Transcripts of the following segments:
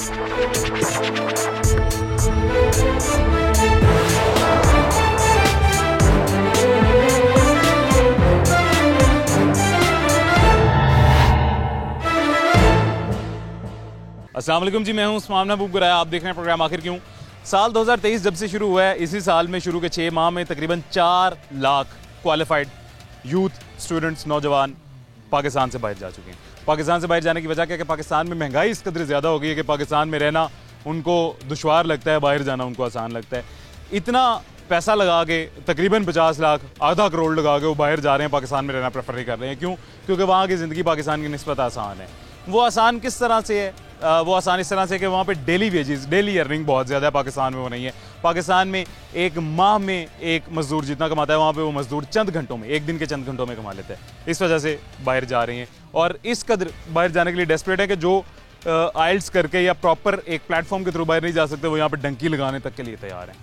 अस्सलाम वालेकुम जी, मैं हूं उस्मान महबूब गुराया। आप देख रहे हैं प्रोग्राम आखिर क्यों। साल 2023 जब से शुरू हुआ है, इसी साल में शुरू के 6 माह में तकरीबन 4 लाख क्वालिफाइड यूथ स्टूडेंट्स नौजवान पाकिस्तान से बाहर जा चुके हैं। पाकिस्तान से बाहर जाने की वजह क्या है कि पाकिस्तान में महंगाई इस कदर ज़्यादा हो गई है कि पाकिस्तान में रहना उनको दुश्वार लगता है, बाहर जाना उनको आसान लगता है। इतना पैसा लगा के तकरीबन 50 लाख, आधा करोड़ लगा के वो बाहर जा रहे हैं, पाकिस्तान में रहना प्रेफर नहीं कर रहे हैं। क्यों? क्योंकि वहाँ की ज़िंदगी पाकिस्तान की निस्बत आसान है। वो आसान किस तरह से है? वो आसान इस तरह से कि वहाँ पे डेली वेजेस, डेली अर्निंग बहुत ज़्यादा है। पाकिस्तान में वो नहीं है। पाकिस्तान में एक माह में एक मजदूर जितना कमाता है, वहाँ पे वो मजदूर चंद घंटों में, एक दिन के चंद घंटों में कमा लेता है। इस वजह से बाहर जा रहे हैं और इस कदर बाहर जाने के लिए डेस्परेट है कि जो आइल्स करके या प्रॉपर एक प्लेटफॉर्म के थ्रू बाहर नहीं जा सकते, वो यहाँ पर डंकी लगाने तक के लिए तैयार हैं।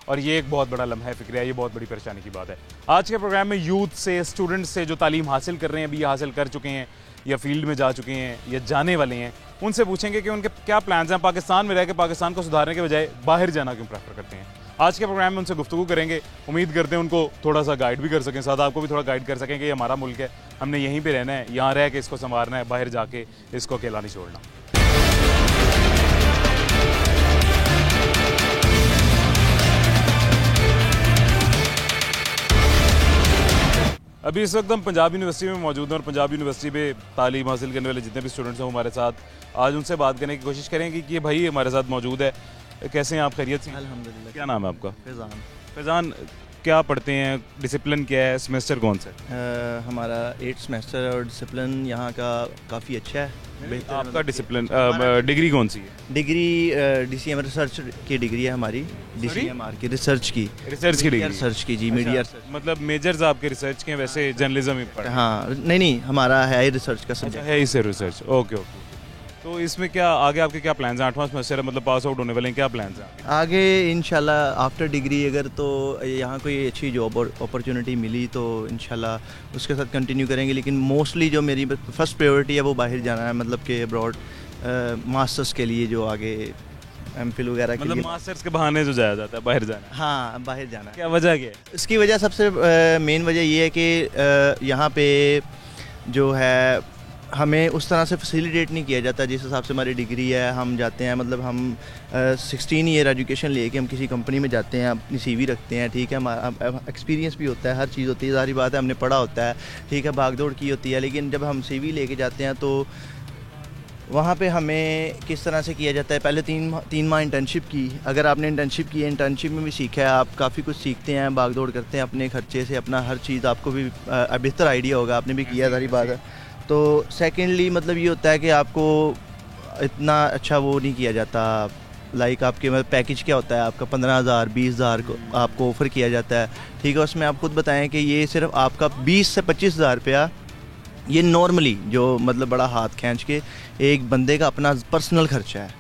और ये एक बहुत बड़ा लम्हा फ़िक्र है, ये बहुत बड़ी परेशानी की बात है। आज के प्रोग्राम में यूथ से, स्टूडेंट्स से जो तालीम हासिल कर रहे हैं, अभी हासिल कर चुके हैं या फील्ड में जा चुके हैं या जाने वाले हैं, उनसे पूछेंगे कि उनके क्या प्लान्स हैं। पाकिस्तान में रह के पाकिस्तान को सुधारने के बजाय बाहर जाना क्यों प्रेफर करते हैं। आज के प्रोग्राम में उनसे गुफ्तगू करेंगे। उम्मीद करते हैं उनको थोड़ा सा गाइड भी कर सकें, साथ आपको भी थोड़ा गाइड कर सकें कि ये हमारा मुल्क है, हमने यहीं पे रहना है, यहाँ रह के इसको संवारना है, बाहर जाके इसको अकेला नहीं छोड़ना। अभी इस वक्त हम पंजाब यूनिवर्सिटी में मौजूद हैं और पंजाब यूनिवर्सिटी में तालीम हासिल करने वाले जितने भी स्टूडेंट्स हैं हमारे साथ, आज उनसे बात करने की कोशिश करेंगे कि ये भाई हमारे साथ मौजूद है। कैसे हैं आप? खैरियत से? अल्हम्दुलिल्लाह। क्या नाम है आपका? फैज़ान। फैज़ान, क्या पढ़ते हैं? डिसिप्लिन क्या है? सेमेस्टर कौन सा है? हमारा 8 सेमेस्टर और डिसिप्लिन यहाँ का काफ़ी अच्छा है। आपका डिसिप्लिन डिग्री कौन सी है? डिग्री DCM रिसर्च की डिग्री है हमारी। DCMR की रिसर्च की डिग्री रिसर्च की जी। मीडिया मतलब मेजर्स आपके रिसर्च के, वैसे जर्नलिज्म में पढ़ा? हाँ, नहीं हमारा है रिसर्च का सब्जेक्ट है इसे रिसर्च। Okay okay. तो इसमें क्या आगे आपके क्या प्लान्स हैं? 8वां सेमेस्टर है, मतलब पास आउट होने वाले हैं, क्या प्लान्स हैं आगे? इंशाल्लाह आफ्टर डिग्री अगर तो यहाँ कोई अच्छी जॉब और अपॉर्चुनिटी मिली तो इंशाल्लाह उसके साथ कंटिन्यू करेंगे। लेकिन मोस्टली जो मेरी फर्स्ट प्रायोरिटी है वो बाहर जाना है, मतलब कि अब्रॉड मास्टर्स के लिए, जो आगे MPhil वगैरह के लिए। मतलब मास्टर्स के बहाने जो जाया जाता है बाहर जाना? हाँ, बाहर जाना। क्या वजह क्या है? इसकी वजह सबसे मेन वजह ये है कि यहाँ पे जो है हमें उस तरह से फैसिलिटेट नहीं किया जाता जिस हिसाब से हमारी डिग्री है। हम जाते हैं, मतलब हम 16 ईयर एजुकेशन लेके हम किसी कंपनी में जाते हैं, अपनी CV रखते हैं, ठीक है, हमारा एक्सपीरियंस भी होता है, हर चीज़ होती है, सारी बात है, हमने पढ़ा होता है, ठीक है, भागदौड़ की होती है। लेकिन जब हम CV लेके जाते हैं तो वहाँ पे हमें किस तरह से किया जाता है, पहले 3 माह इंटर्नशिप की। अगर आपने इंटर्नशिप की है, इंटर्नशिप में भी सीखा है, आप काफ़ी कुछ सीखते हैं, भागदौड़ करते हैं अपने खर्चे से, अपना हर चीज़ आपको भी बेहतर आइडिया होगा, आपने भी किया, सारी बात है। तो सेकेंडली मतलब ये होता है कि आपको इतना अच्छा वो नहीं किया जाता, लाइक आपके मतलब पैकेज क्या होता है आपका, 15,000 20,000 को आपको ऑफ़र किया जाता है, ठीक है। उसमें आप खुद बताएं कि ये सिर्फ आपका 20 से 25,000 रुपया, ये नॉर्मली जो मतलब बड़ा हाथ खींच के एक बंदे का अपना पर्सनल खर्चा है,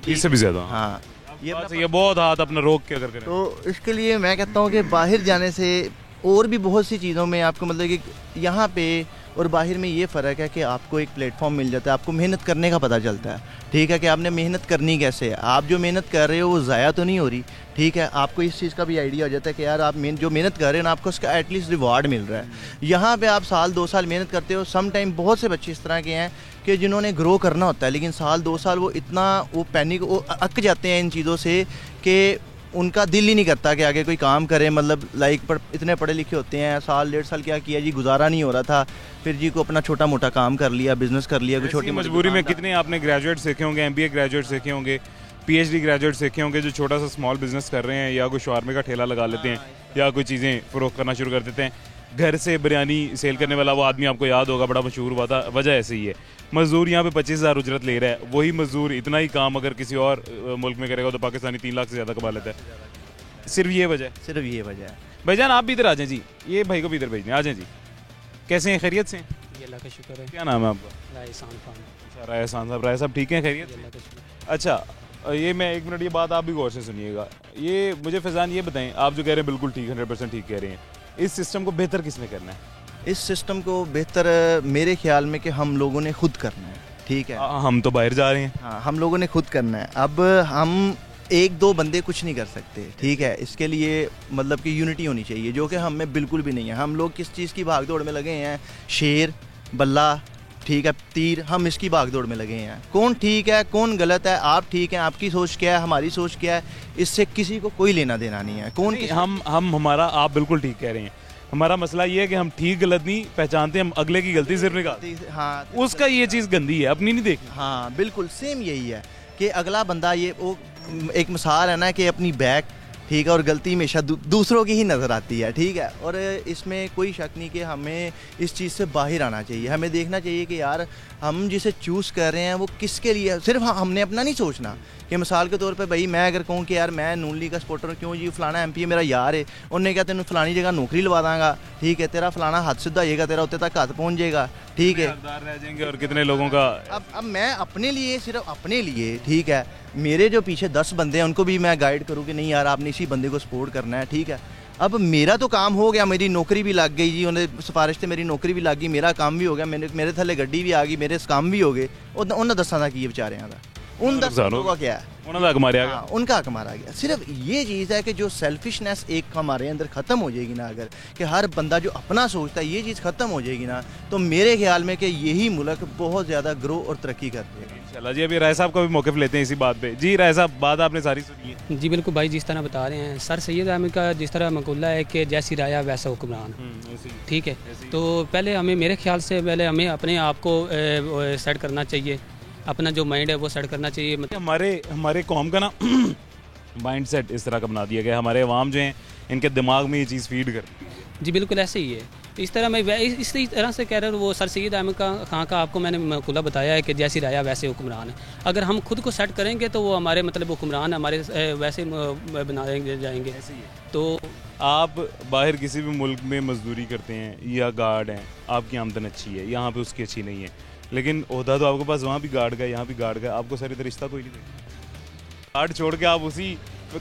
इससे भी ज़्यादा। हाँ, ये बहुत हाथ अपना रोक के अगर करें तो इसके लिए मैं कहता हूँ कि बाहर जाने से और भी बहुत सी चीज़ों में आपको, मतलब कि यहाँ पे और बाहर में ये फ़र्क है कि आपको एक प्लेटफॉर्म मिल जाता है, आपको मेहनत करने का पता चलता है, ठीक है, कि आपने मेहनत करनी कैसे है, आप जो मेहनत कर रहे हो वो ज़ाया तो नहीं हो रही, ठीक है। आपको इस चीज़ का भी आइडिया हो जाता है कि यार आप जो मेहनत कर रहे हैं ना, आपको उसका एटलीस्ट रिवार्ड मिल रहा है। यहाँ पे आप साल 2 साल मेहनत करते हो। सम टाइम बहुत से बच्चे इस तरह के हैं कि जिन्होंने ग्रो करना होता है, लेकिन साल 2 साल वो इतना वो पैनिक, वो अक जाते हैं इन चीज़ों से कि उनका दिल ही नहीं करता कि आगे कोई काम करे। मतलब लाइक पर इतने पढ़े लिखे होते हैं, साल 1.5 साल क्या किया जी, गुजारा नहीं हो रहा था, फिर जी को अपना छोटा मोटा काम कर लिया, बिजनेस कर लिया, कोई छोटी मजबूरी में। कितने आपने ग्रेजुएट सीखे होंगे, MBA ग्रेजुएट सीखे होंगे, PhD ग्रेजुएट सीखे होंगे, जो छोटा सा स्मॉल बिजनेस कर रहे हैं या कोई शवारमे का ठेला लगा लेते हैं या कोई चीज़ें फ़रोख्त करना शुरू कर देते हैं। घर से बिरयानी सेल करने वाला वो आदमी आपको याद होगा, बड़ा मशहूर हुआ था। वजह ऐसे ही है, मजदूर यहाँ पे 25,000 उजरत ले रहा है, वही मजदूर इतना ही काम अगर किसी और मुल्क में करेगा तो पाकिस्तानी 3 लाख से ज़्यादा कमा लेता है। सिर्फ ये वजह है। भाईजान आप भी इधर आ जाएं जी, ये भाई को भी इधर भेजने आ जाएं जी। कैसे हैं? खैरियत से? अल्लाह का शुक्र है। क्या नाम है आपका? रायसान खान। अच्छा, रायसान साहब। राय साहब ठीक हैं? खैरियत? अच्छा, ये मैं 1 मिनट, ये बात आप भी गौर से सुनिएगा। ये मुझे फैज़ान ये बताएं, आप जो कह रहे हैं बिल्कुल ठीक, 100% ठीक कह रहे हैं, इस सिस्टम को बेहतर किसने करना है? इस सिस्टम को बेहतर मेरे ख्याल में कि हम लोगों ने खुद करना है। ठीक है। हम तो बाहर जा रहे हैं। हाँ, हम लोगों ने खुद करना है। अब हम एक दो बंदे कुछ नहीं कर सकते, ठीक है। इसके लिए मतलब कि यूनिटी होनी चाहिए, जो कि हम में बिल्कुल भी नहीं है। हम लोग किस चीज़ की भाग दौड़ में लगे हैं, शेर बल्ला, ठीक है, तीर, हम इसकी भाग दौड़ में लगे हैं। कौन ठीक है कौन गलत है, आप ठीक हैं, आपकी सोच क्या है, हमारी सोच क्या है, इससे किसी को कोई लेना देना नहीं है। कौन नहीं, हम हमारा, आप बिल्कुल ठीक कह रहे हैं। हमारा मसला ये है कि हम ठीक गलत नहीं पहचानते, हम अगले की गलती सिर्फ निकालते हैं। हाँ, उसका ये चीज़ गंदी है, अपनी नहीं देखनी। हाँ बिल्कुल सेम यही है कि अगला बंदा, ये वो एक मिसाल है ना कि अपनी बैक, ठीक है, और गलती हमेशा दूसरों की ही नज़र आती है, ठीक है। और इसमें कोई शक नहीं कि हमें इस चीज़ से बाहर आना चाहिए। हमें देखना चाहिए कि यार हम जिसे चूज़ कर रहे हैं वो किसके लिए है। सिर्फ हमने अपना नहीं सोचना कि मिसाल के तौर पे भाई मैं अगर कहूँ कि यार मैं नून लीग का सपोर्टर हूँ, क्यों जी, फलाना MP है मेरा यार है, उन्हें क्या तेन फलानी जगह नौकरी लवा दांगा, ठीक है, तेरा फलाना हाथ सीधा होएगा, तेरा उत्ते तक हाथ पहुँच जाएगा, ठीक है। रह जाएंगे और कितने लोगों का। अब मैं अपने लिए, सिर्फ अपने लिए, ठीक है, मेरे जो पीछे 10 बंदे हैं उनको भी मैं गाइड करूँ कि नहीं यार आपने इसी बंदे को सपोर्ट करना है, ठीक है। अब मेरा तो काम हो गया, मेरी नौकरी भी लग गई जी, उन्हें सिफारिश से मेरी नौकरी भी लग गई, मेरा काम भी हो गया, मेरे थले गड्डी भी आ गई, मेरे काम भी हो गए। उन्होंने दसा था कि बेचारे उन 10 लोगों का क्या है, उन्होंने हक मारा। हाँ, उनका हक मारा गया। सिर्फ ये चीज़ है कि जो सेल्फिशनेस एक हमारे अंदर ख़त्म हो जाएगी ना, अगर कि हर बंदा जो अपना सोचता है, ये चीज़ ख़त्म हो जाएगी ना, तो मेरे ख्याल में कि यही मुल्क बहुत ज़्यादा ग्रो और तरक्की कर देगा। चला जी, अभी राय साहब का भी मौक़िफ़ लेते हैं इसी बात पे। जी राय साहब, बात आपने सारी सुनी है। जी बिल्कुल भाई, जिस तरह बता रहे हैं सर सैयद अहमद का जिस तरह मकूला है कि जैसी राया वैसा हुक्मरान, ठीक है। तो पहले हमें, मेरे ख्याल से पहले हमें अपने आप को सेट करना चाहिए, अपना जो माइंड है वो सेट करना चाहिए। मतलब हमारे कौम का ना माइंड सेट इस तरह का बना दिया गया, हमारे अवाम जो हैं इनके दिमाग में ये चीज़ फीड करती है। जी बिल्कुल ऐसे ही है। इस तरह मैं इसी तरह से कह रहा हूँ, वो सर सैयद अहमद खां का आपको मैंने मकूला बताया है कि जैसी राया वैसे हुक्मरान है। अगर हम खुद को सेट करेंगे तो वो हमारे मतलब हुक्मरान हमारे वैसे बनाएंगे जाएंगे। तो आप बाहर किसी भी मुल्क में मजदूरी करते हैं या गार्ड हैं, आपकी आमदन अच्छी है, यहाँ पे उसकी अच्छी नहीं है, लेकिन ओहदा तो आपके पास वहाँ भी गार्ड का, यहाँ भी गार्ड का, आपको सर रिश्ता कोई नहीं देगा। गार्ड छोड़ के आप उसी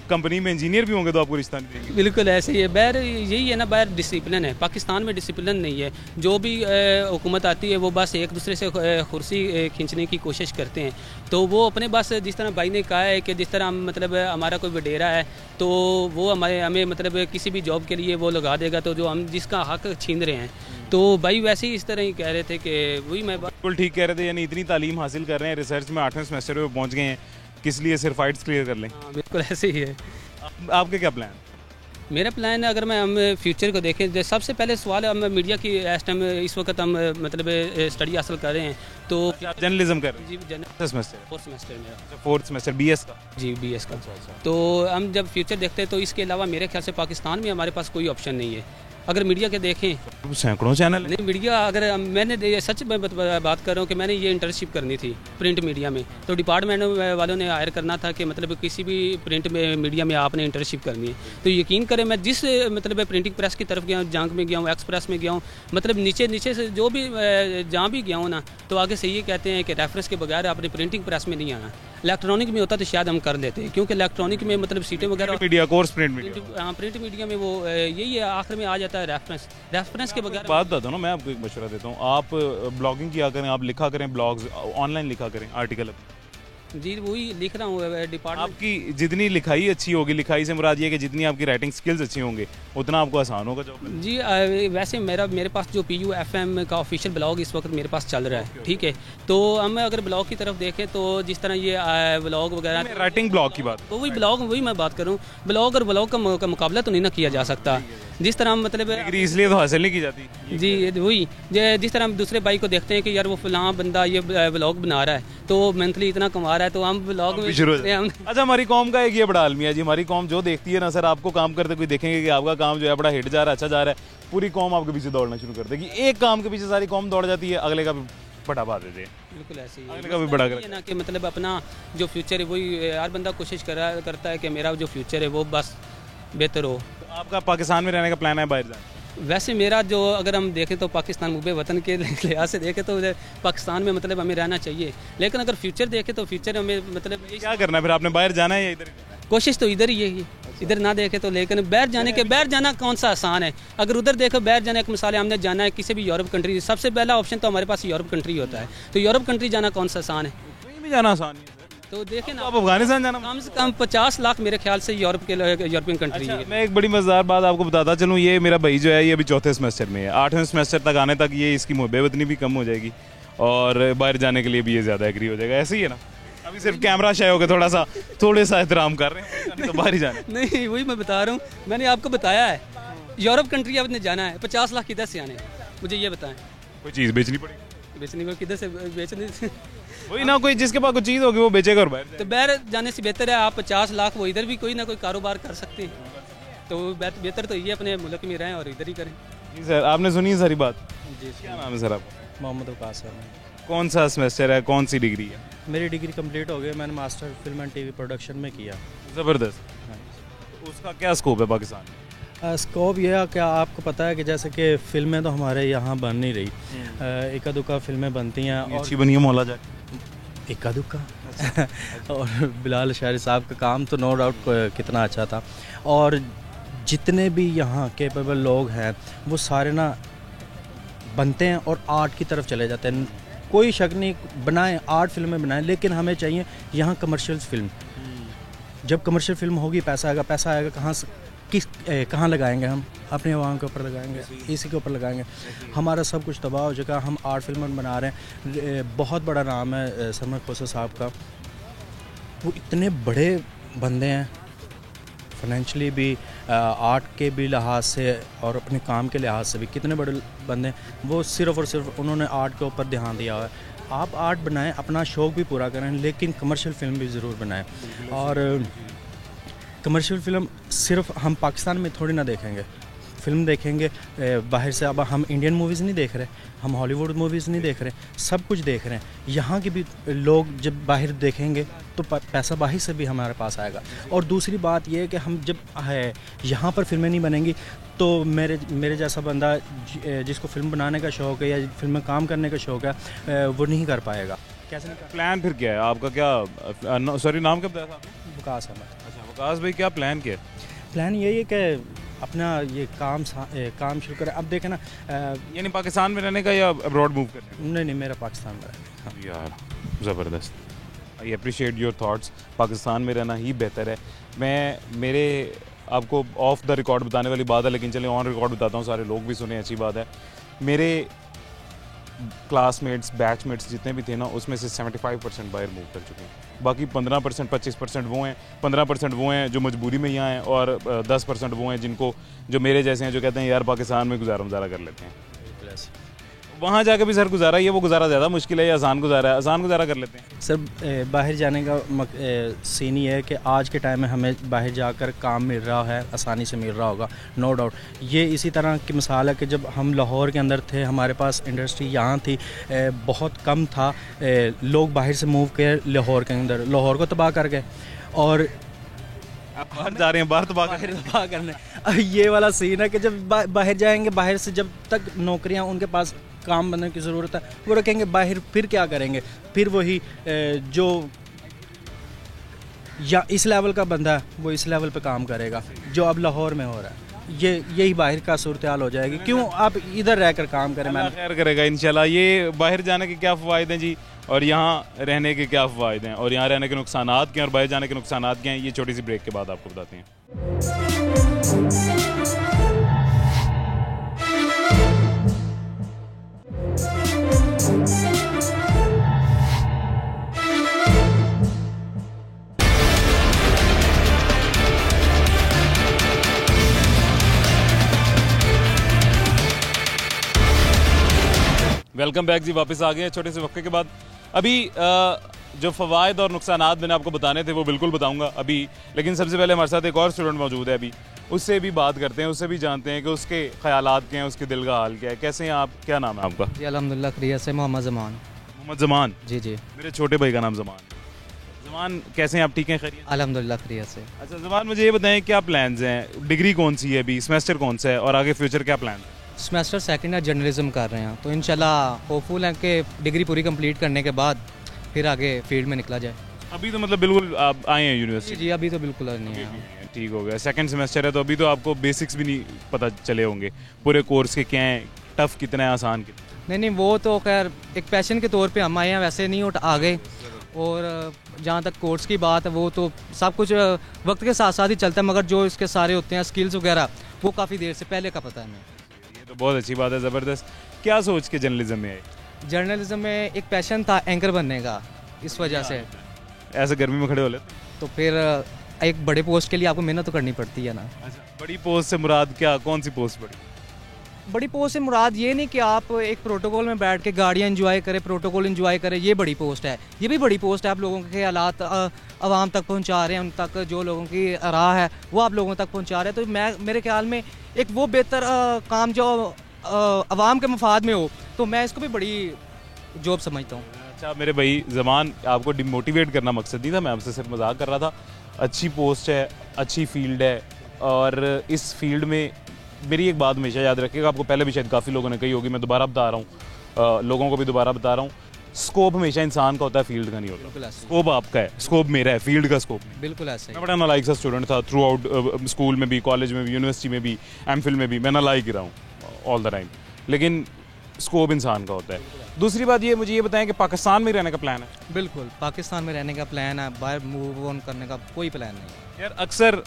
कंपनी में इंजीनियर भी होंगे तो आपको रिश्ता नहीं देंगे। बिल्कुल ऐसे ही है। बाहर यही है ना, बाहर डिसिप्लिन है, पाकिस्तान में डिसिप्लिन नहीं है। जो भी हुकूमत आती है वो बस एक दूसरे से कुर्सी खींचने की कोशिश करते हैं। तो वो अपने बस, जिस तरह भाई ने कहा है कि जिस तरह हम मतलब हमारा कोई वडेरा है तो वो हमें मतलब किसी भी जॉब के लिए वो लगा देगा, तो जो हम जिसका हक छीन रहे हैं, तो भाई वैसे ही इस तरह ही कह रहे थे कि वही मैं बिल्कुल ठीक कह रहे थे। यानी इतनी तालीम हासिल कर रहे हैं, रिसर्च में 8वें सेमेस्टर में पहुँच गए हैं, किस लिए सिर्फ फाइट्स क्लियर कर लें। हाँ बिल्कुल ऐसे ही है। आपके क्या प्लान? मेरा प्लान है, अगर मैं हम फ्यूचर को देखें तो सबसे पहले सवाल है, हम मीडिया की इस टाइम इस वक्त हम मतलब स्टडी हासिल कर रहे हैं। तो आप जर्नलिज्म कर रहे हैं? जी सेमेस्टर, फोर्थ सेमेस्टर मेरा। फोर्थ सेमेस्टर BS का? जी BS का। तो हम जब फ्यूचर देखते हैं तो इसके अलावा मेरे ख्याल से पाकिस्तान में हमारे पास कोई ऑप्शन नहीं है। अगर मीडिया के देखें, सैकड़ों चैनल नहीं मीडिया, अगर मैंने सच में बात कर रहा हूँ कि मैंने ये इंटर्नशिप करनी थी प्रिंट मीडिया में, तो डिपार्टमेंट वालों ने हायर करना था कि मतलब किसी भी प्रिंट में मीडिया में आपने इंटर्नशिप करनी है। तो यकीन करें, मैं जिस मतलब प्रिंटिंग प्रेस की तरफ गया हूँ, जंग में गया हूँ, एक्सप्रेस में गया हूँ, मतलब नीचे से जो भी जहाँ भी गया हूँ ना, तो आगे से ये कहते हैं कि रेफरेंस के बगैर आपने प्रिंटिंग प्रेस में नहीं आना। इलेक्ट्रॉनिक में होता तो शायद हम कर लेते, क्योंकि इलेक्ट्रॉनिक में मतलब सीटें वगैरह, मीडिया कोर्स प्रिंट मीडिया में वो यही है, आखिर में आ जाता है रेफरेंस के बगैर। बात बताता हूँ ना, मैं आपको एक मशवरा देता हूँ, आप ब्लॉगिंग किया करें, आप लिखा करें, ब्लॉग्स ऑनलाइन लिखा करें, आर्टिकल। जी वही लिख रहा हूँ डिपार्टमेंट। आपकी जितनी लिखाई अच्छी होगी, लिखाई से मुराद ये कि जितनी आपकी राइटिंग स्किल्स अच्छी होंगे उतना आपको आसान होगा जॉब। जी वैसे मेरे पास जो PU FM का ऑफिशियल ब्लॉग इस वक्त मेरे पास चल रहा है, ठीक है। तो हम अगर ब्लॉग की तरफ देखें तो जिस तरह ये ब्लॉग वगैरह, राइटिंग ब्लॉग की बात, तो वही मैं बात करूँ, ब्लॉग और ब्लॉग का मुकाबला तो नहीं ना किया जा सकता। जिस तरह हम मतलब इसलिए तो हासिल नहीं की जाती। जी वही, जिस तरह हम दूसरे भाई को देखते हैं कि यार वो फलां बंदा ये ब्लॉग बना रहा है तो मंथली इतना कमा रहा है, तो हम ब्लॉग में अच्छा, हमारी कौम का एक ये बड़ा आलमी है जी, हमारी कौम जो देखती है ना सर, आपको काम करते कोई देखेंगे कि आपका काम जो है बड़ा हिट जा रहा है, अच्छा जा रहा है, पूरी कौम आपके पीछे दौड़ना शुरू कर देगी। एक काम के पीछे सारी कौम दौड़ जाती है, अगले का भी बड़ा बात देते हैं। बिल्कुल ऐसे ही अगले का भी बड़ा ना कि मतलब अपना जो फ्यूचर है वही हर बंदा कोशिश करता है कि मेरा जो फ्यूचर है वो बस बेहतर हो। तो आपका पाकिस्तान में रहने का प्लान है बाहर जाने? वैसे मेरा जो, अगर हम देखें तो पाकिस्तान मुबे वतन के लिहाज से देखें तो पाकिस्तान में मतलब हमें रहना चाहिए, लेकिन अगर फ्यूचर देखें तो फ्यूचर हमें मतलब क्या करना है फिर? आपने बाहर जाना है या इधर? कोशिश तो इधर ही है। इधर ना देखे तो, लेकिन बाहर जाना कौन सा आसान है। अगर उधर देखो बाहर जाने एक मिसाल हमने जाना है किसी भी यूरोप कंट्री, सबसे पहला ऑप्शन तो हमारे पास यूरोप कंट्री होता है, तो यूरोप कंट्री जाना कौन सा आसान है? कहीं भी जाना आसान नहीं है। तो देखें ना, आप अफगानिस्तान जाना कम से कम 50 लाख मेरे ख्याल से यूरोपियन कंट्री है। मैं एक बड़ी मजेदार बात आपको बताता चलूँ, ये मेरा भाई जो है ये अभी चौथे सेमेस्टर में है, 8वें सेमेस्टर तक आने तक ये इसकी बेवतनी भी कम हो जाएगी और बाहर जाने के लिए भी ये ज़्यादा एग्री हो जाएगा। ऐसे ही है ना, अभी सिर्फ कैमरा शाय हो गया, थोड़े सा एहतराम कर रहे हैं, तो बाहर ही जाना नहीं, वही मैं बता रहा हूँ, मैंने आपको बताया है यूरोप कंट्री आपने जाना है, 50 लाख किधर से आने, मुझे ये बताएं। कोई चीज़ बेचनी पड़ेगी, बेचने को किधर से बेचने से वही ना, कोई जिसके पास कोई चीज़ होगी वो बेचेगा और बाहर तो बाहर जाने से बेहतर है आप 50 लाख वो इधर भी कोई ना कोई कारोबार कर सकते हैं, तो बेहतर तो ये अपने मुल्क में रहें और इधर ही करें। जी सर, आपने सुनी है सारी बात? जी, क्या नाम है सर आपका? मोहम्मद वकास है। कौन सा सेमेस्टर है, कौन सी डिग्री है? मेरी डिग्री कंप्लीट हो गई, मैंने master film and TV production में किया। ज़बरदस्त। तो उसका क्या स्कोप है पाकिस्तान में? स्कोप यह है कि आपको पता है कि जैसे कि फिल्में तो हमारे यहाँ बन नहीं रही, इक्का दुक्का फिल्में बनती हैं और अच्छी बनी है मौला जा इक्का दुक्का और बिलाल शायरी साहब का काम तो नो डाउट कितना अच्छा था, और जितने भी यहाँ कैपेबल लोग हैं वो सारे ना बनते हैं और आर्ट की तरफ चले जाते हैं। कोई शक नहीं, बनाएं आर्ट फिल्में बनाएं, लेकिन हमें चाहिए यहाँ कमर्शियल फिल्म। जब कमर्शियल फिल्म होगी पैसा आएगा कहाँ से, कहाँ लगाएंगे हम? अपने आवाम के ऊपर लगाएंगे, इसी के ऊपर लगाएंगे। हमारा सब कुछ तबाह हो चुका, हम आर्ट फिल्म बना रहे हैं। बहुत बड़ा नाम है समर खोसा साहब का, वो इतने बड़े बंदे हैं फाइनेंशियली भी, आर्ट के भी लिहाज से और अपने काम के लिहाज से भी कितने बड़े बंदे हैं। वो सिर्फ़ और सिर्फ उन्होंने आर्ट के ऊपर ध्यान दिया हुआ है। आप आर्ट बनाएं, अपना शौक़ भी पूरा करें, लेकिन कमर्शियल फिल्म भी ज़रूर बनाएं। और कमर्शियल फिल्म सिर्फ हम पाकिस्तान में थोड़ी ना देखेंगे, फिल्म देखेंगे बाहर से। अब हम इंडियन मूवीज़ नहीं देख रहे, हम हॉलीवुड मूवीज़ नहीं देख रहे, सब कुछ देख रहे हैं। यहाँ के भी लोग जब बाहर देखेंगे तो पैसा बाहर से भी हमारे पास आएगा। और दूसरी बात यह है कि हम जब यहाँ पर फिल्में नहीं बनेंगी तो मेरे जैसा बंदा जिसको फिल्म बनाने का शौक़ है या फिल्म में काम करने का शौक़ है वो नहीं कर पाएगा। कैसे नहीं? प्लान फिर क्या है आपका? क्या सॉरी नाम क्या बताया था आपने? विकास है। अच्छा वकास भाई, क्या प्लान क्या है? प्लान यही है कि अपना ये काम शुरू करें। अब देखें ना, यानी पाकिस्तान में रहने का या अब्रॉड मूव करने का? नहीं, मेरा पाकिस्तान में रहने का। यार ज़बरदस्त, I appreciate your thoughts. Pakistan में रहना ही बेहतर है। मेरे आपको ऑफ द रिकॉर्ड बताने वाली बात है, लेकिन चलिए ऑन रिकॉर्ड बताता हूँ, सारे लोग भी सुने, अच्छी बात है। मेरे क्लासमेट्स बैचमेट्स जितने भी थे ना, उसमें से 75% बाहर मूव कर चुके हैं। बाकी 15% 25% वो हैं, 15% वो हैं जो मजबूरी में यहाँ हैं, और 10% वो हैं जो मेरे जैसे हैं, जो कहते हैं यार पाकिस्तान में गुजारा कर लेते हैं। वहाँ जाके भी सर गुजारा ही है, वो गुजारा ज़्यादा मुश्किल है या आसान गुजारा है? आसान गुजारा कर लेते हैं सर। बाहर जाने का सीन ये है कि आज के टाइम में हमें बाहर जाकर काम मिल रहा है, आसानी से मिल रहा होगा, नो डाउट। ये इसी तरह की मिसाल है कि जब हम लाहौर के अंदर थे, हमारे पास इंडस्ट्री यहाँ थी, बहुत कम था, लोग बाहर से मूव किए लाहौर के अंदर, लाहौर को तबाह कर गए। और आप बाहर जा रहे हैं, बाहर तबाह करने। ये वाला सीन है कि जब बाहर जाएंगे, बाहर से जब तक नौकरियां उनके पास काम बनने की ज़रूरत है वो रखेंगे, बाहर फिर क्या करेंगे? फिर वही जो या इस लेवल का बंदा है वो इस लेवल पे काम करेगा जो अब लाहौर में हो रहा है। यही बाहर का सूरत हाल हो जाएगी। क्यों आप इधर रहकर काम करें? मैं खैर करेगा इंशाल्लाह। ये बाहर जाने के क्या फ़वाइद हैं जी, और यहाँ रहने के क्या फ़वाइद हैं, और यहाँ रहने के नुकसानात क्या हैं, और बाहर जाने के नुकसानात क्या हैं, ये छोटी सी ब्रेक के बाद आपको बताते हैं। वेलकम बैक जी, वापस आ गए हैं छोटे से वक्फे के बाद। अभी जो फ़वाइद और नुकसानात मैंने आपको बताने थे वो बिल्कुल बताऊंगा अभी, लेकिन सबसे पहले हमारे साथ एक और स्टूडेंट मौजूद है, अभी उससे भी बात करते हैं, उससे भी जानते हैं कि उसके ख़यालात क्या हैं, उसके दिल का हाल क्या है। कैसे हैं आप? क्या नाम है आपका? जी अल्हम्दुलिल्लाह खैरियत से। मोहम्मद ज़मान। मोहम्मद ज़मान? जी जी। मेरे छोटे भाई का नाम ज़मान। ज़मान कैसे हैं आप? ठीक हैं, खैरियत? अल्हम्दुलिल्लाह खैरियत से। अच्छा ज़मान, मुझे ये बताएं क्या प्लान्स हैं? डिग्री कौन सी है अभी, सेमेस्टर कौन सा है, और आगे फ्यूचर क्या प्लान है? सेमेस्टर सेकंड ईयर जर्नलिज्म कर रहे हैं, तो इंशाल्लाह होपफुल है कि डिग्री पूरी कंप्लीट करने के बाद फिर आगे फील्ड में निकला जाए। अभी तो मतलब बिल्कुल आप आए हैं यूनिवर्सिटी? जी अभी तो बिल्कुल नहीं है। ठीक हो गया। सेकंड सेमेस्टर है तो अभी तो आपको बेसिक्स भी नहीं पता चले होंगे पूरे कोर्स के, क्या है, टफ कितना है, आसान कितना। नहीं वो तो खैर एक पैशन के तौर पे हम आए हैं, वैसे नहीं आ गए। और जहाँ तक कोर्स की बात है वो तो सब कुछ वक्त के साथ साथ ही चलता है, मगर जो इसके सारे होते हैं स्किल्स वगैरह वो काफ़ी देर से पहले का पता है हमें। ये तो बहुत अच्छी बात है, ज़बरदस्त। क्या सोच के जर्नलिज्म में आए? जर्नलिज्म में एक पैशन था एंकर बनने का, इस वजह से। ऐसे गर्मी में खड़े हो लेते? तो फिर एक बड़े पोस्ट के लिए आपको मेहनत तो करनी पड़ती है ना। अच्छा, बड़ी पोस्ट से मुराद क्या, कौन सी पोस्ट बड़ी? बड़ी पोस्ट से मुराद ये नहीं कि आप एक प्रोटोकॉल में बैठ के गाड़ियाँ एंजॉय करें, प्रोटोकॉल एंजॉय करें, ये बड़ी पोस्ट है। ये भी बड़ी पोस्ट है, आप लोगों के हालात आवाम तक पहुंचा रहे हैं, उन तक जो लोगों की राह है वो आप लोगों तक पहुंचा रहे हैं। तो मेरे ख्याल में एक वो बेहतर काम जो आवाम के मफाद में हो, तो मैं इसको भी बड़ी जॉब समझता हूँ। अच्छा मेरे भाई ज़मान, आपको डिमोटिवेट करना मकसद नहीं था, मैं आपसे सिर्फ मजाक कर रहा था। अच्छी पोस्ट है, अच्छी फील्ड है, और इस फील्ड में मेरी एक बात हमेशा याद रखिएगा, आपको पहले भी शायद काफ़ी लोगों ने कही होगी, मैं दोबारा बता रहा हूँ, लोगों को भी दोबारा बता रहा हूँ, स्कोप हमेशा इंसान का होता है, फील्ड का नहीं होता। स्कोप आपका है, स्कोप मेरा है, फील्ड का स्कोप बिल्कुल ऐसा ही। मैं बड़ा नालायक सा स्टूडेंट था थ्रू आउट, स्कूल में भी, कॉलेज में भी, यूनिवर्सिटी में भी, एमफिल में भी, मैं नालायक ही रहा हूँ ऑल द टाइम, लेकिन स्कोप इंसान का होता है। दूसरी बात ये, मुझे ये बताएं कि पाकिस्तान में रहने का प्लान है? बिल्कुल पाकिस्तान में रहने का प्लान है, बाहर मूव ऑन करने का कोई प्लान नहीं है। यार अक्सर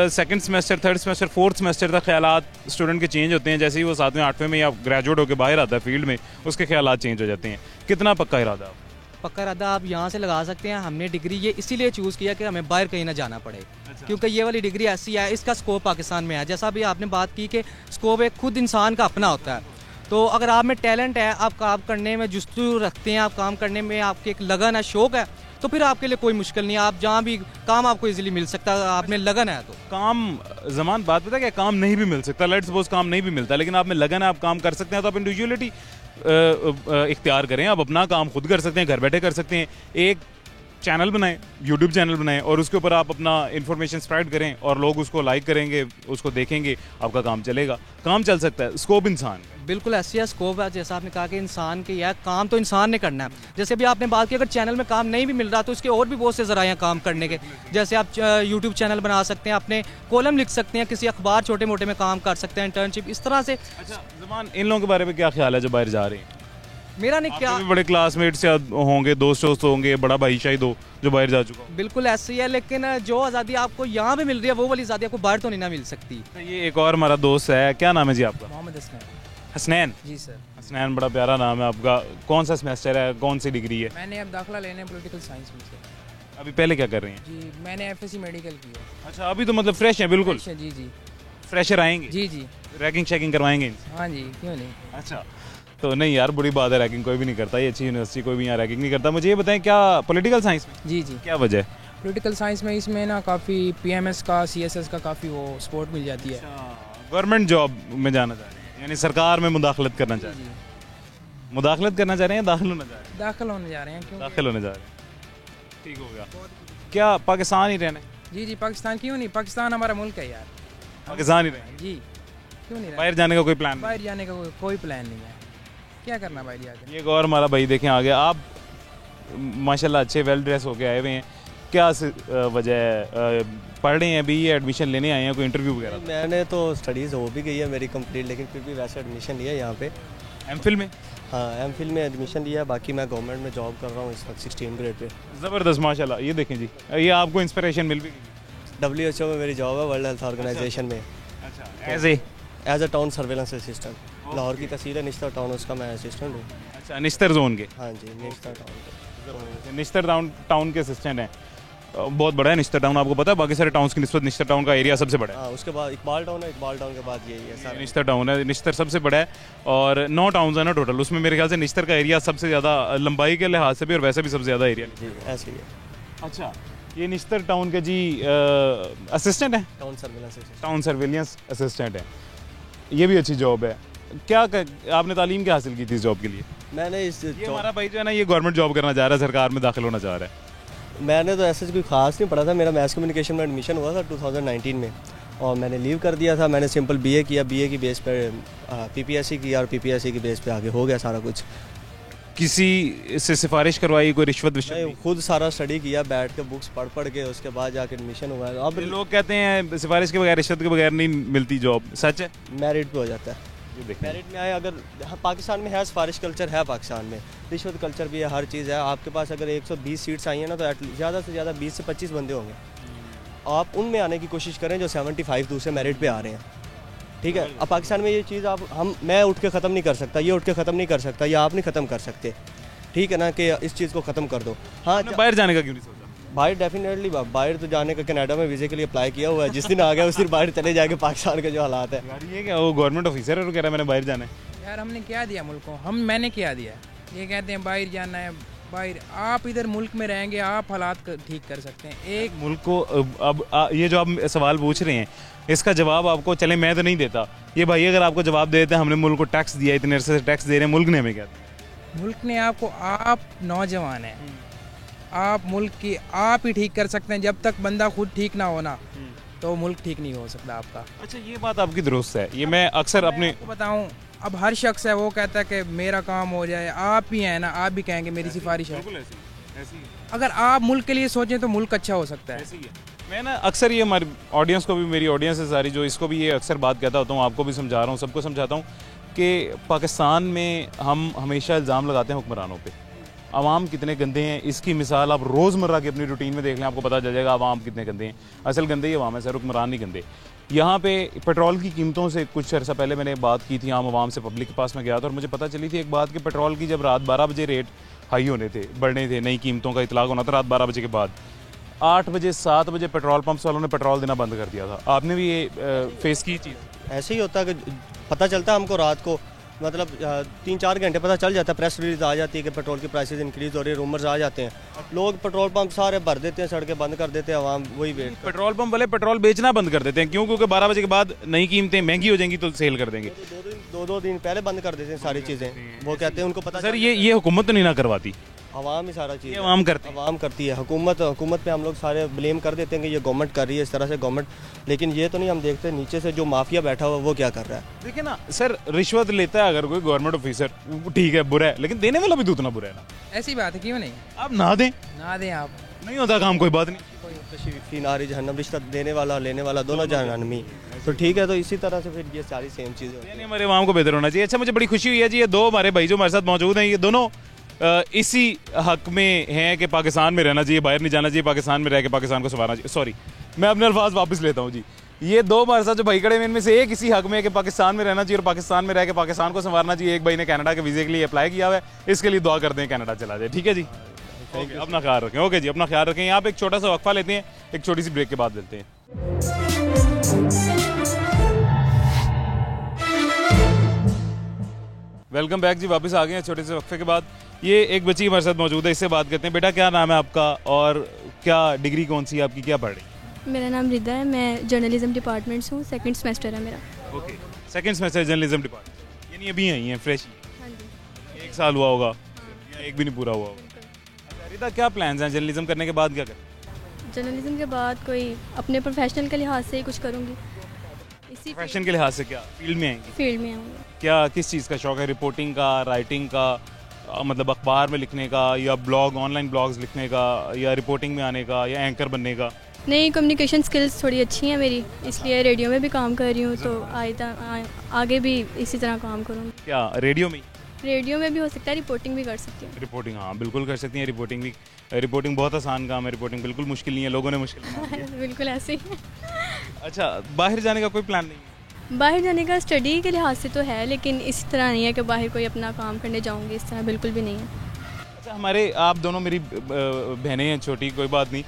second semester, third semester, fourth semester तक ख्यालात स्टूडेंट के चेंज होते हैं, जैसे ही वो 7वें 8वें में या ग्रेजुएट होकर बाहर आता है फील्ड में, उसके ख्यालात चेंज हो जाते हैं। कितना पक्का इरादा आप? पक्का इरादा आप यहाँ से लगा सकते हैं। हमने डिग्री ये इसीलिए चूज़ किया कि हमें बाहर कहीं ना जाना पड़े, क्योंकि ये वाली डिग्री ऐसी है, इसका स्कोप पाकिस्तान में है। जैसा भी आपने बात की कि स्कोप एक खुद इंसान का अपना होता है, तो अगर आप में टैलेंट है, आप काम करने में जुस्तू रखते हैं, आप काम करने में आपकी एक लगन है, शौक है, तो फिर आपके लिए कोई मुश्किल नहीं है। आप जहाँ भी काम आपको इजीली मिल सकता है, आप में लगन है तो काम ज़मान बात पता है क्या, काम नहीं भी मिल सकता, लेट्स सपोज काम नहीं भी मिलता, लेकिन आप में लगन है, आप काम कर सकते हैं, तो आप इंडिविजुअलिटी इख्तियार करें, आप अपना काम खुद कर सकते हैं, घर बैठे कर सकते हैं। एक चैनल बनाएं, यूट्यूब चैनल बनाएं, और उसके ऊपर आप अपना इन्फॉर्मेशन स्प्रेड करें, और लोग उसको लाइक करेंगे, उसको देखेंगे, आपका काम चलेगा, काम चल सकता है। स्कोप इंसान बिल्कुल ऐसी है, स्कोप है। जैसा आपने कहा कि इंसान के यह काम तो इंसान ने करना है। जैसे भी आपने बात की, अगर चैनल में काम नहीं भी मिल रहा तो इसके और भी बहुत से ज़राए हैं काम करने के। जैसे आप यूट्यूब चैनल बना सकते हैं, अपने कॉलम लिख सकते हैं, किसी अखबार छोटे मोटे में काम कर सकते हैं, इंटर्नशिप, इस तरह से। अच्छा ज़मान, इन लोगों के बारे में क्या ख्याल है जो बाहर जा रहे हैं? मेरा नहीं क्या, बड़े क्लासमेट्स होंगे, दोस्त होंगे, बड़ा भाई शायद हो जो बाहर जा चुका हो। बिल्कुल ऐसे ही है, लेकिन जो आज़ादी आपको यहाँ पे मिल रही है वो वाली आज़ादी आपको बाहर तो नहीं ना मिल सकती। ये एक और हमारा दोस्त है, क्या नाम है जी आपका? मोहम्मद हसनैन। हसनैन जी सर। हसनैन, बड़ा प्यारा नाम है आपका। कौन सा सेमेस्टर है, कौन सी डिग्री है? मैंने अब दाखिला लेना है पॉलिटिकल साइंस में से। अभी पहले क्या कर रहे हैं? जी मैंने एफएससी मेडिकल की है। अच्छा, अभी तो मतलब फ्रेश है बिल्कुल? अच्छा, जी जी फ्रेशर आएंगे? जी जी। रैगिंग शैगिंग करवाएंगे इनसे? हाँ जी, क्यों नहीं। अच्छा, तो नहीं यार बुरी बात है, रैगिंग कोई भी नहीं करता, ये अच्छी यूनिवर्सिटी, कोई भी यहाँ रैगिंग नहीं करता। मुझे ये बताएं, क्या पॉलिटिकल साइंस में जी जी। क्या वजह है? पॉलिटिकल साइंस में इसमें ना काफ़ी पीएमएस का, सीएसएस का काफ़ी वो सपोर्ट मिल जाती है। गवर्नमेंट जॉब में जाना चाह रहे हैं, यानी सरकार में मुदाखलत करना चाह रहे हैं? मुदाखलत करना चाह रहे हैं, दाखिल होना चाह रहे हैं? दाखिल होने जा रहे हैं। क्यों? दाखिल होने जा रहे हैं, ठीक हो गया। क्या पाकिस्तान ही रहना है? जी जी, पाकिस्तान क्यों नहीं, पाकिस्तान हमारा मुल्क है यार। पाकिस्तान ही रहना है? जी, क्यों नहीं। बाहर जाने का कोई प्लान नहीं? बाहर जाने का कोई प्लान नहीं है। क्या करना बाहर जाकर। ये और हमारा भाई देखें आ गया। आप माशाल्लाह अच्छे वेल ड्रेस होके आए हुए हैं, क्या वजह है? पढ़ रहे हैं अभी, ये एडमिशन लेने आए हैं, कोई इंटरव्यू वगैरह? मैंने तो स्टडीज़ हो भी गई है मेरी कंप्लीट, लेकिन फिर भी वैसे एडमिशन लिया यहाँ पे। एमफिल में? हाँ, एमफिल में एडमिशन लिया। बाकी मैं गवर्नमेंट में जॉब कर रहा हूँ इस वक्त 16 ग्रेड पे। ज़बरदस्त माशाल्लाह। ये देखें जी, ये आपको इंस्पिरेशन मिल भी गई? WHO में मेरी जॉब है, वर्ल्ड हेल्थ ऑर्गेनाइजेशन में। अच्छा, as a town surveillance assistant. Lahore की तहसील है निश्तर टाउन, उसका मैं असिस्टेंट हूँ। अच्छा, निश्तर जोन के? हाँ जी, निश्तर टाउन। निश्तर टाउन के असिस्टेंट हैं। बहुत बड़ा है निश्तर टाउन, आपको पता है? बाकी सारे टाउन्स की निस्बत निश्तर टाउन का एरिया सबसे बड़ा है। हाँ, उसके बाद इकबाल टाउन है, इकबाल टाउन के बाद यही है सारा। निश्तर टाउन है, निश्तर सबसे बड़ा है, और 9 टाउन्स है ना टोटल, उसमें मेरे ख्याल से निश्तर का एरिया सबसे ज़्यादा लंबाई के लिहाज से भी, और वैसे भी सबसे ज़्यादा एरिया। जी, ऐसे ही है। अच्छा, ये निश्तर टाउन के जी असिस्टेंट है, town surveillance assistant. Town surveillance assistant है। ये भी अच्छी जॉब है। क्या आपने तालीम क्या हासिल की थी इस जॉब के लिए? मैंने इस ये हमारा भाई जो है ना, ये गवर्नमेंट जॉब करना चाह रहा है, सरकार में दाखिल होना चाह रहा है। मैंने तो ऐसे कोई खास नहीं पढ़ा था। मेरा मैथ्स कम्युनिकेशन में एडमिशन हुआ था 2019 में, और मैंने लीव कर दिया था। मैंने सिंपल BA किया, BA की बेस पे PPSC किया, और PPSC की बेस पे आगे हो गया सारा कुछ। किसी से सिफारिश करवाई, कोई रिश्वत विश्वत मैं दी? खुद सारा स्टडी किया बैठ के, बुक्स पढ़ के, उसके बाद जाके एडमिशन हुआ है। अब लोग कहते हैं सिफारिश के बगैर, रिश्वत के बगैर नहीं मिलती जॉब, सच है? मेरिट पे हो जाता है। मेरिट में आए अगर, पाकिस्तान में है सिफारिश कल्चर है, पाकिस्तान में रिश्वत कल्चर भी है, हर चीज़ है। आपके पास अगर 120 सीट्स आई हैं ना, तो ज़्यादा से ज़्यादा 20 से 25 बंदे होंगे। आप उनमें आने की कोशिश करें जो 75 दूसरे मेरिट पे आ रहे हैं, ठीक है। अब पाकिस्तान में ये चीज़ मैं उठ के ख़त्म नहीं कर सकता, ये उठ के ख़त्म नहीं कर सकता, या आप नहीं ख़त्म कर सकते, ठीक है ना, कि इस चीज़ को ख़त्म कर दो। हाँ, बाहर जाने का क्यों नहीं सोचा? बाहर डेफिनेटली बाहर तो जाने का, कनाडा में वीज़े के लिए अप्लाई किया हुआ है। जिस दिन आ गया उस दिन बाहर चले जाएंगे। पाकिस्तान के जो हालात है यार, ये क्या वो गवर्नमेंट ऑफिसर है, वो कह रहा है मैंने बाहर जाना है। यार हमने क्या दिया मुल्क को, मैंने क्या दिया? ये कहते हैं बाहर जाना है, बाहर। आप इधर मुल्क में रहेंगे, आप हालात ठीक कर सकते हैं एक मुल्क को। अब ये जो आप सवाल पूछ रहे हैं, इसका जवाब आपको, चले मैं तो नहीं देता, ये भाई अगर आपको जवाब दे देते हैं हमने मुल्क को टैक्स दिया, इतने अरसे से टैक्स दे रहे हैं, मुल्क ने हमें क्या दिया? मुल्क ने आपको, आप नौजवान हैं, आप मुल्क की आप ही ठीक कर सकते हैं। जब तक बंदा खुद ठीक ना होना तो मुल्क ठीक नहीं हो सकता आपका। अच्छा, ये बात आपकी दुरुस्त है। ये मैं अक्सर अपने आपको बताऊं, अब हर शख्स है वो कहता है कि मेरा काम हो जाए। आप ही हैं ना, आप भी कहेंगे मेरी सिफारिश है। अगर आप मुल्क के लिए सोचें तो मुल्क अच्छा हो सकता है। मैं ना अक्सर ये हमारी ऑडियंस को भी, मेरी ऑडियंस है सारी जो, इसको भी ये अक्सर बात कहता होता हूँ, आपको भी समझा रहा हूँ, सबको समझाता हूँ कि पाकिस्तान में हम हमेशा इल्ज़ाम लगाते हैं हुक्मरानों पे। आवाम कितने गंदे हैं इसकी मिसाल आप रोज़मर्रा की अपनी रूटीन में देख लें, आपको पता चल जाएगा आवाम कितने गंदे हैं। असल गंदे ही आवाम है सर, हुक्मरान नहीं गंदे। यहाँ पे पेट्रोल की कीमतों से कुछ अर्सा पहले मैंने बात की थी आम आवाम से, पब्लिक के पास में गया था और मुझे पता चली थी एक बात कि पेट्रोल की जब रात 12 बजे रेट हाई होने थे, बढ़ने थे, नई कीमतों का इतलाक होना था रात 12 बजे के बाद, 8 बजे 7 बजे पेट्रोल पंप्स वालों ने पेट्रोल देना बंद कर दिया था। आपने भी ये फेस की चीज़? ऐसे ही होता है कि पता चलता है हमको रात को, मतलब 3-4 घंटे पता चल जाता है, प्रेस रिलीज आ जाती है कि पेट्रोल की प्राइसेस इंक्रीज हो रही है, रूमर्स आ जाते हैं, लोग पेट्रोल पंप सारे भर देते हैं, सड़कें बंद कर देते हैं, आवाम वही वेट। पेट्रोल पंप वाले पेट्रोल बेचना बंद कर देते हैं, क्यों? क्योंकि 12 बजे के बाद नई कीमतें महंगी हो जाएंगी तो सेल कर देंगे। दो दिन पहले बंद कर देते हैं सारी चीज़ें, वो कहते हैं उनको पता। सर ये हुकूमत तो नहीं ना करवाती, आवाम ही सारा चीज़, आवाम करती है। हुकूमत पे हम लोग सारे ब्लेम कर देते हैं कि ये गवर्नमेंट कर रही है, इस तरह से गवर्नमेंट, लेकिन ये तो नहीं हम देखते नीचे से जो माफिया बैठा हुआ वो क्या कर रहा है। देखिए ना सर, रिश्वत लेता है अगर कोई गवर्नमेंट ऑफिसर, ठीक है, बुरा है, लेकिन देने वाला भी तो उतना बुरा है ना। ऐसी बात है, क्यों नहीं? आप ना दें, आप नहीं होता काम, कोई बात नहीं। नारी जहन्नम, रिश्ता देने वाला लेने वाला दोनों जहन्नमी, तो ठीक है, तो इसी तरह से फिर ये सारी सेम चीज़ है। नहीं, हमारे आवाम को बेहतर होना चाहिए। अच्छा, मुझे बड़ी खुशी हुई है जी, ये दो हमारे भाई जो हमारे साथ मौजूद हैं, ये दोनों इसी हक में हैं कि पाकिस्तान में रहना चाहिए, बाहर नहीं जाना चाहिए, पाकिस्तान में रह के पाकिस्तान को संवारना चाहिए। सॉरी, मैं अपने अल्फाज वापस लेता हूँ जी। ये दो हमारे साथ जो भाई खड़े हैं, इनमें से एक इसी हक में है कि पाकिस्तान में रहना चाहिए और पाकिस्तान में रह के पाकिस्तान को संवारना चाहिए। एक भाई ने कनाडा के वीज़े के लिए अप्लाई किया हुआ है, इसके लिए दुआ करते हैं कनाडा चला जाए। ठीक है जी, अपना ख्याल रखें। ओके जी, अपना ख्याल रखें। यहाँ पे एक छोटा सा वक्फा लेते हैं, एक छोटी सी ब्रेक के बाद लेते हैं। वेलकम बैक जी, वापस आ गए हैं छोटे से वक्फे के बाद। ये एक बच्ची हमारे साथ मौजूद है, इससे बात करते हैं। बेटा, क्या नाम है आपका और क्या डिग्री कौन सी है आपकी, क्या पढ़ रही है? मेरा नाम रिदा है, मैं जर्नलिज्म डिपार्टमेंट से हूँ, सेकंड सेमेस्टर है मेरा। Okay, second semester journalism department, यानी अभी आई हैं, फ्रेश ही? हाँ जी। 1 साल हुआ होगा या एक भी नहीं पूरा हुआ होगा? अच्छा रिदा, क्या प्लान्स हैं जर्नलिज्म करने के बाद, क्या करें? जर्नलिज्म के बाद कोई अपने प्रोफेशनल के लिहाज से ही कुछ करूँगी, इसी प्रोफेशन के लिहाज से क्या फील्ड में आएंगी? फील्ड में आऊँगी। क्या किस चीज़ का शौक है? रिपोर्टिंग का, राइटिंग का, मतलब अखबार में लिखने का, या ब्लॉग, ऑनलाइन ब्लॉग्स लिखने का, या रिपोर्टिंग में आने का, या एंकर बनने का? नई कम्युनिकेशन स्किल्स थोड़ी अच्छी हैं मेरी, इसलिए रेडियो में भी काम कर रही हूँ, तो आगे भी इसी तरह काम करूँगी। क्या रेडियो में? रेडियो में भी हो सकता है, रिपोर्टिंग भी कर सकती हूँ। रिपोर्टिंग, हाँ बिल्कुल कर सकती हैं रिपोर्टिंग भी। रिपोर्टिंग बहुत आसान काम है, रिपोर्टिंग बिल्कुल मुश्किल नहीं है, लोगों ने मुश्किल बना दी है। बिल्कुल ऐसे ही। अच्छा, बाहर जाने का कोई प्लान नहीं है? बाहर जाने का स्टडी के लिहाज से तो है, लेकिन इस तरह नहीं है कि बाहर कोई अपना काम करने जाऊँगी, इस तरह बिल्कुल भी नहीं है। अच्छा, हमारे, आप दोनों मेरी बहनें हैं छोटी, कोई बात नहीं।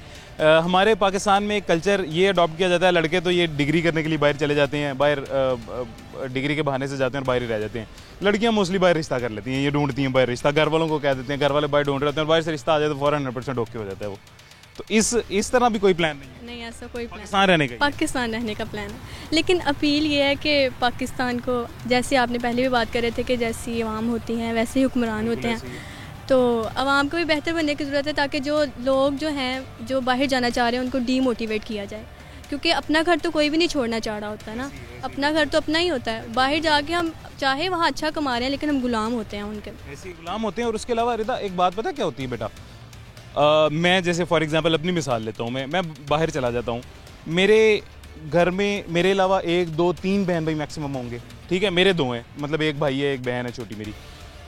हमारे पाकिस्तान में एक कल्चर ये अडॉप्ट किया जाता है, लड़के तो ये डिग्री करने के लिए बाहर चले जाते हैं, बाहर डिग्री के बहाने से जाते हैं और बाहर ही रह जाते हैं। लड़कियां मोस्टली बाहर रिश्ता कर लेती हैं, ये ढूंढती हैं बाहर रिश्ता, घर वालों को कह देते हैं, घर वाले बाहर ढूंढ रहे होते हैं और बाहर से रिश्ता आ जाए तो फौरन 100% ओके हो जाता है वो। तो इस तरह भी कोई प्लान नहीं है? नहीं, ऐसा कोई पाकिस्तान रहने का? पाकिस्तान रहने का प्लान है, लेकिन अपील ये है कि पाकिस्तान को, जैसे आपने पहले भी बात कर रहे थे कि जैसी आवाम होती हैं वैसे ही हुक्मरान होते हैं, तो आवाम को भी बेहतर बनने की ज़रूरत है, ताकि जो लोग जो हैं जो बाहर जाना चाह रहे हैं उनको डीमोटिवेट किया जाए, क्योंकि अपना घर तो कोई भी नहीं छोड़ना चाह रहा होता है ना, अपना घर तो अपना ही होता है। बाहर जाके हम चाहे वहाँ अच्छा कमा रहे हैं लेकिन हम गुलाम होते हैं उनके, ऐसे ही गुलाम होते हैं। और उसके अलावा रिदा एक बात पता क्या होती है बेटा, मैं जैसे फॉर एग्जांपल अपनी मिसाल लेता हूँ, मैं बाहर चला जाता हूँ, मेरे घर में मेरे अलावा 1 2 3 बहन भाई मैक्सिमम होंगे, ठीक है, मेरे 2 हैं, मतलब एक भाई है एक बहन है छोटी मेरी।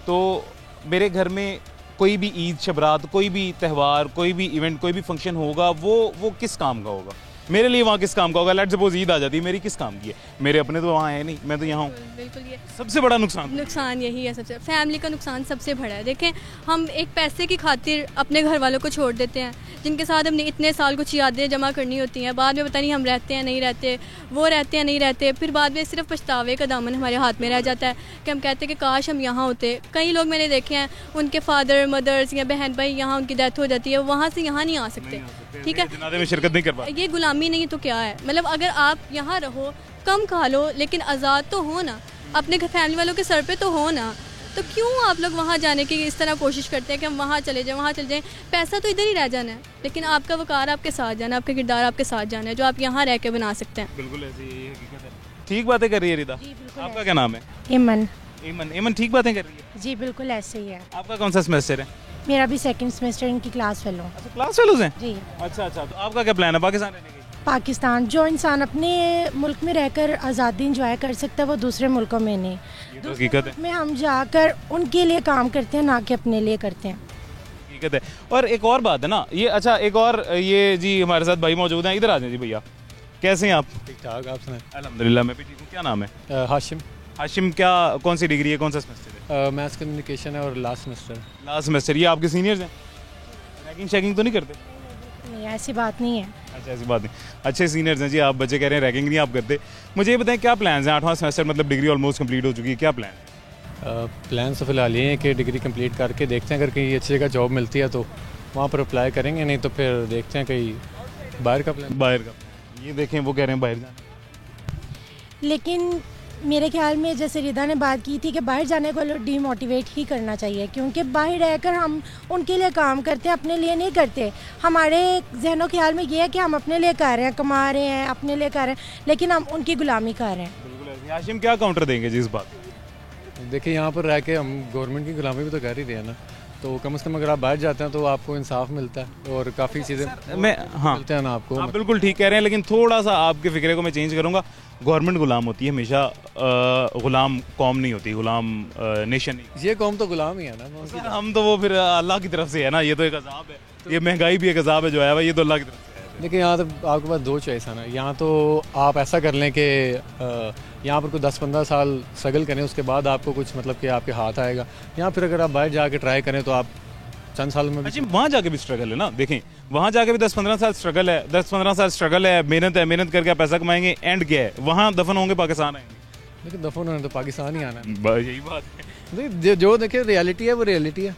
तो मेरे घर में कोई भी ईद शबरात, कोई भी त्यौहार, कोई भी इवेंट, कोई भी फंक्शन होगा, वो किस काम का होगा? मेरे लिए वहाँ किस काम का होगा? लेट्स सपोज ईद आ जाती है, मेरी किस काम की है? मेरे अपने तो वहाँ है नहीं, मैं तो यहाँ हूँ। बिल्कुल ये सबसे बड़ा नुकसान यही है, सबसे फैमिली का नुकसान सबसे बड़ा है। देखें, हम एक पैसे की खातिर अपने घर वालों को छोड़ देते हैं, जिनके साथ हमने इतने साल कुछ यादें जमा करनी होती हैं, बाद में पता नहीं हम रहते हैं नहीं रहते, वो रहते हैं नहीं रहते, फिर बाद में सिर्फ पछतावे का दामन हमारे हाथ में रह जाता है कि हम कहते हैं कि काश हम यहाँ होते। कई लोग मैंने देखे हैं, उनके फादर मदर्स या बहन भाई यहाँ उनकी डेथ हो जाती है, वहाँ से यहाँ नहीं आ सकते, ठीक है, जनाजे में शिरकत नहीं कर पाते। ये गुलामी नहीं तो क्या है? मतलब अगर आप यहाँ रहो, कम खा लो, लेकिन आज़ाद तो हो ना, अपने फैमिली वालों के सर पे तो हो ना, तो क्यों आप लोग वहाँ जाने की इस तरह कोशिश करते हैं कि हम वहाँ चले जाएं, वहाँ चले जाएं? पैसा तो इधर ही रह जाना है, लेकिन आपका वकार आपके साथ जाना है, आपका किरदार आपके साथ जाना है, जो आप यहाँ रह के बना सकते हैं। बिल्कुल ऐसी यही हकीकत है। ठीक बातें कर रही है रिदा। आपका क्या नाम है? इमन। इमन ठीक बातें कर रही है? जी बिल्कुल ऐसे ही है। आपका कौन सा सेमेस्टर है? मेरा भी 2nd सेमेस्टर, इनकी क्लास फेलो। अच्छा, क्लास फेलोज हैं? जी। अच्छा, तो आपका क्या प्लान है पाकिस्तान रहने का? पाकिस्तान, जो इंसान अपने मुल्क में रहकर आज़ादी इंजॉय कर सकता है वो दूसरे मुल्कों में नहीं। तो हकीकत है में हम जाकर उनके लिए काम करते हैं, ना कि अपने लिए करते हैं। हकीकत है। और एक और बात है ना, ये अच्छा एक और ये जी हमारे साथ भाई मौजूद हैं, इधर आ जाए जी भैया। कैसे हैं आप? ठीक ठाक, आप सुनाएं? अल्हम्दुलिल्लाह मैं भी ठीक हूँ। क्या नाम है? हाशिम। हाशिम, क्या कौन सी डिग्री है, कौन सा सेमेस्टर है? मैथ्स कम्युनिकेशन है और लास्ट सेमेस्टर। ये आपके सीनियर्स हैं? रैगिंग शैगिंग तो नहीं करते? नहीं, ऐसी बात नहीं है। अच्छा, ऐसी बात नहीं, अच्छे सीनियर्स हैं जी। आप बच्चे कह रहे हैं रैगिंग नहीं आप करते। मुझे ये बताएं क्या प्लान्स हैं? 8वां सेमेस्टर मतलब डिग्री ऑलमोस्ट कंप्लीट हो चुकी है, क्या प्लान है? प्लान तो फिलहाल ये है कि डिग्री कंप्लीट करके देखते हैं, अगर कहीं अच्छी जगह जॉब मिलती है तो वहाँ पर अप्लाई करेंगे, नहीं तो फिर देखते हैं कहीं बाहर का प्लान। बाहर का, ये देखें वो कह रहे हैं बाहर जाना। लेकिन मेरे ख्याल में जैसे रिदा ने बात की थी कि बाहर जाने को डीमोटिवेट ही करना चाहिए, क्योंकि बाहर रहकर हम उनके लिए काम करते हैं, अपने लिए नहीं करते। हमारे जहनो ख्याल में ये है कि हम अपने लिए कर रहे हैं, कमा रहे हैं, अपने लिए कर रहे हैं, लेकिन हम उनकी गुलामी कर रहे हैं। बिल्कुल। हाशिम क्या काउंटर देंगे जी इस बात? देखिए, यहाँ पर रह के हम गवर्नमेंट की गुलामी भी तो कर ही रहे हैं ना, तो कम से कम अगर आप बाहर जाते हैं तो आपको इंसाफ मिलता है और काफ़ी चीज़ें मिलते हैं ना आपको। आप बिल्कुल ठीक कह रहे हैं, लेकिन थोड़ा सा आपके फिक्रे को मैं चेंज करूँगा। गवर्नमेंट गुलाम होती है हमेशा, गुलाम कौम नहीं होती, गुलाम नेशन नहीं। ये कौम तो गुलाम ही है ना। हम तो वो फिर अल्लाह की तरफ से है ना, ये तो एक अजाब है, ये महंगाई भी एक अजाब है जो है, ये तो अल्लाह की तरफ से है। देखिए, यहाँ तो आपके पास 2 चॉइस है ना, यहाँ तो आप ऐसा कर लें कि यहाँ पर कोई 10-15 साल स्ट्रगल करें, उसके बाद आपको कुछ मतलब कि आपके हाथ आएगा, या फिर अगर आप बाहर जाके ट्राई करें तो आप चंद साल में। अच्छा, वहाँ जाके भी स्ट्रगल है ना, देखें वहाँ जाके भी 10-15 साल स्ट्रगल है, 10-15 साल स्ट्रगल है, मेहनत करके आप पैसा कमाएंगे, एंड क्या है? वहाँ दफन होंगे, पाकिस्तान आएंगे। लेकिन दफन होने तो पाकिस्तान ही आना है, यही बात है। जो देखिए रियलिटी है वो रियलिटी है।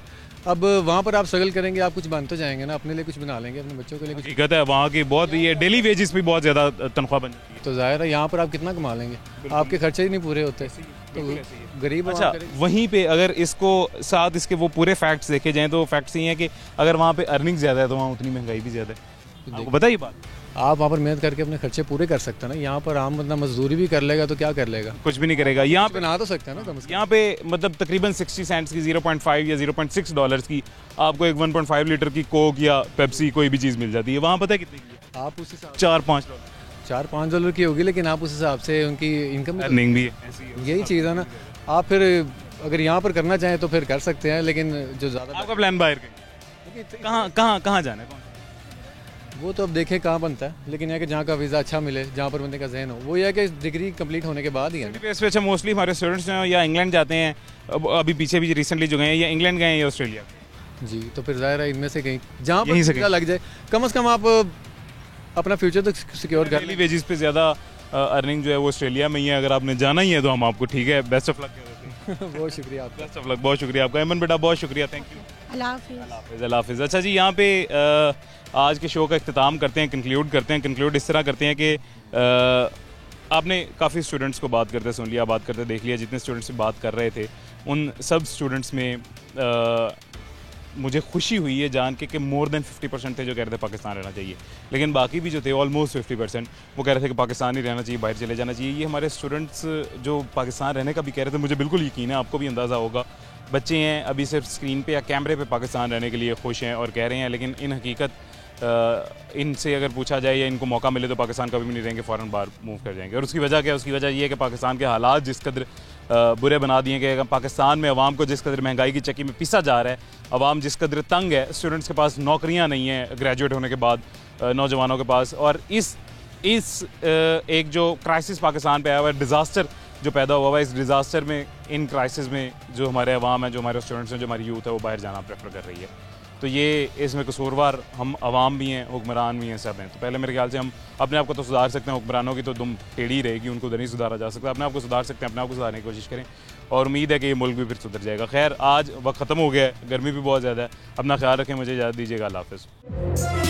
अब वहाँ पर आप स्ट्रगल करेंगे, आप कुछ बन तो जाएंगे ना, अपने लिए कुछ बना लेंगे, अपने बच्चों के लिए कुछ। हकीकत है वहाँ की बहुत, ये डेली वेजेस भी बहुत ज़्यादा तनख्वाह बन जाती है, तो जाहिर है यहाँ पर आप कितना कमा लेंगे, आपके खर्चे ही नहीं पूरे होते, तो गरीब। अच्छा, वहीं पे अगर इसको साथ इसके वो पूरे फैक्ट्स देखे जाएं तो फैक्ट्स ये हैं कि अगर वहाँ पे अर्निंग ज़्यादा है तो वहाँ उतनी महंगाई भी ज़्यादा है। आपको पता ही बात? आप वहाँ पर मेहनत करके अपने खर्चे पूरे कर सकते हैं ना, यहाँ पर आम बंदा मजदूरी भी कर लेगा तो क्या कर लेगा? कुछ भी नहीं करेगा। यहाँ बना तो सकते हैं ना कम से कम। यहाँ पे मतलब तकरीबन 60 सेंट्स की 0.5 या 0.6 डॉलर्स की आपको एक 1.5 लीटर की कोक या पेप्सी कोई भी चीज़ मिल जाती है। वहाँ पता है कितनी की? आप उस हिसाब 4-5 डॉलर की होगी, लेकिन आप उस हिसाब से उनकी इनकम अर्निंग भी है, यही चीज़ है ना। आप फिर अगर यहाँ पर करना चाहें तो फिर कर सकते हैं, लेकिन जो ज़्यादा आपका प्लान बाहर कहाँ जाना है? वो तो अब देखें कहाँ बनता है, लेकिन यह कि जहाँ का वीज़ा अच्छा मिले, जहाँ पर बंदे का जहन हो, वो यह है कि डिग्री कंप्लीट होने के बाद ही है। अच्छा, मोस्टली हमारे स्टूडेंट्स हैं या इंग्लैंड जाते हैं, अभी पीछे भी रिसेंटली जो गए हैं, या इंग्लैंड गए हैं या ऑस्ट्रेलिया। जी, तो फिर ज़ाहिर है इनमें से कहीं जहाँ पर वीज़ा लग जाए, कम से कम आप अपना फ्यूचर तो सिक्योर कर लें। वेजेस पे ज़्यादा अर्निंग जो है वो ऑस्ट्रेलिया में ही है। अगर आपने जाना ही है तो हम आपको ठीक है बेस्ट ऑफ लक बहुत शुक्रिया आपका। बेस्ट ऑफ लक, बहुत शुक्रिया आपका इमन बेटा, बहुत शुक्रिया, थैंक यू। अल्लाह हाफिज़। अल्लाह हाफिज़। अच्छा जी, यहाँ पे आज के शो का इख्तिताम करते हैं, कंक्लूड इस तरह करते हैं कि आपने काफ़ी स्टूडेंट्स को बात करते सुन लिया, बात करते देख लिया, जितने स्टूडेंट्स से बात कर रहे थे उन सब स्टूडेंट्स में मुझे खुशी हुई है जान के कि मोर देन 50% थे जो कह रहे थे पाकिस्तान रहना चाहिए, लेकिन बाकी भी जो थे ऑलमोस्ट 50% वो कह रहे थे कि पाकिस्तान ही रहना चाहिए, बाहर चले जाना चाहिए। ये हमारे स्टूडेंट्स जो पाकिस्तान रहने का भी कह रहे थे, मुझे बिल्कुल यकीन है, आपको भी अंदाज़ा होगा, बच्चे हैं अभी सिर्फ स्क्रीन पे या कैमरे पे पाकिस्तान रहने के लिए खुश हैं और कह रहे हैं, लेकिन इन हकीकत इनसे अगर पूछा जाए या इनको मौका मिले तो पाकिस्तान कभी भी नहीं रहेंगे, फ़ौरन बाहर मूव कर जाएंगे। और उसकी वजह क्या है? उसकी वजह ये है कि पाकिस्तान के हालात जिस कदर बुरे बना दिए कि पाकिस्तान में अवाम को जिस कदर महंगाई की चक्की में पिसा जा रहा है, अवाम जिस कदर तंग है, स्टूडेंट्स के पास नौकरियाँ नहीं हैं ग्रेजुएट होने के बाद नौजवानों के पास, और इस एक जो क्राइसिस पाकिस्तान पे आया हुआ है, डिज़ास्टर जो पैदा हुआ है, इस डिज़ास्टर में, इन क्राइसिस में जो हमारे अवाम है, जो हमारे स्टूडेंट्स हैं, जो हमारी यूथ है, वो बाहर जाना प्रेफर कर रही है। तो ये इसमें कसूरवार हम अवाम भी हैं, हुक्मरान भी हैं, सब हैं। तो पहले मेरे ख्याल से हम अपने आप को तो सुधार सकते हैं, हुक्मरानों की तो दुम टेढ़ी रहेगी, उनको नहीं सुधारा जा सकता। अपने आप को सुधार सकते हैं, अपने आप को सुधारने की कोशिश करें और उम्मीद है कि ये मुल्क भी फिर सुधर जाएगा। खैर आज वक्त ख़त्म हो गया है, गर्मी भी बहुत ज़्यादा है, अपना ख्याल रखें, मुझे इजाज़त दीजिएगा, अल्लाह हाफ़िज़।